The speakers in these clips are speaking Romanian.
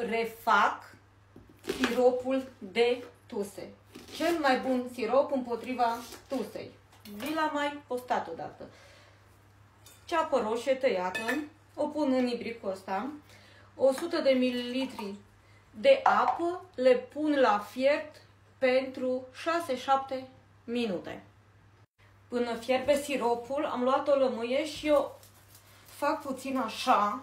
refac siropul de tuse. Cel mai bun sirop împotriva tusei. Vi l-am mai postat odată. Ceapă roșie tăiată, o pun în ibricul ăsta, 100 de ml de apă, le pun la fiert pentru 6-7 minute. Până fierbe siropul, am luat o lămâie și eu fac puțin așa,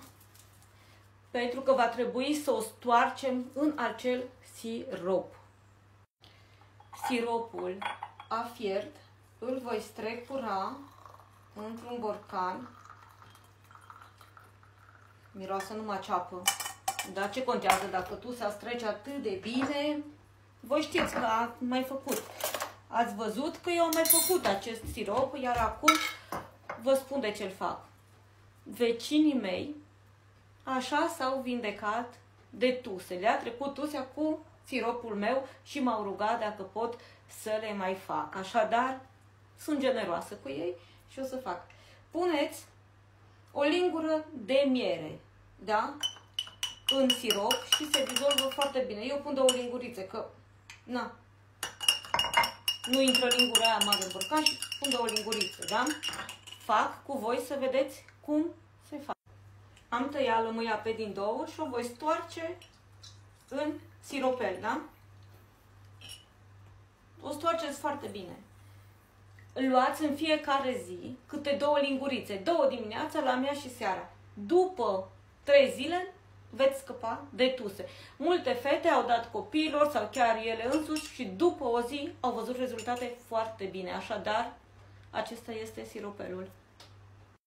pentru că va trebui să o stoarcem în acel sirop. Siropul a fiert, îl voi strecura într-un borcan. Miroase numai ceapă. Dar ce contează dacă tusea strece atât de bine? Voi știți că am mai făcut. Ați văzut că eu am mai făcut acest sirop, iar acum vă spun de ce-l fac. Vecinii mei așa s-au vindecat de tuse. Le-a trecut tusea cu siropul meu și m-au rugat dacă pot să le mai fac. Așadar, sunt generoasă cu ei și o să fac. Puneți o lingură de miere, da? În sirop și se dizolvă foarte bine. Eu pun 2 lingurițe, că na, nu intră lingura aia mare în borcan și pun 2 lingurițe, da? Fac cu voi să vedeți cum se face. Am tăiat lămâia pe din 2 și o voi stoarce în siropel, da? O stoarceți foarte bine. Luați în fiecare zi câte 2 lingurițe, 2 dimineața, la amiază și seara. După 3 zile veți scăpa de tuse. Multe fete au dat copiilor sau chiar ele însuși și după o zi au văzut rezultate foarte bine. Așadar, acesta este siropelul.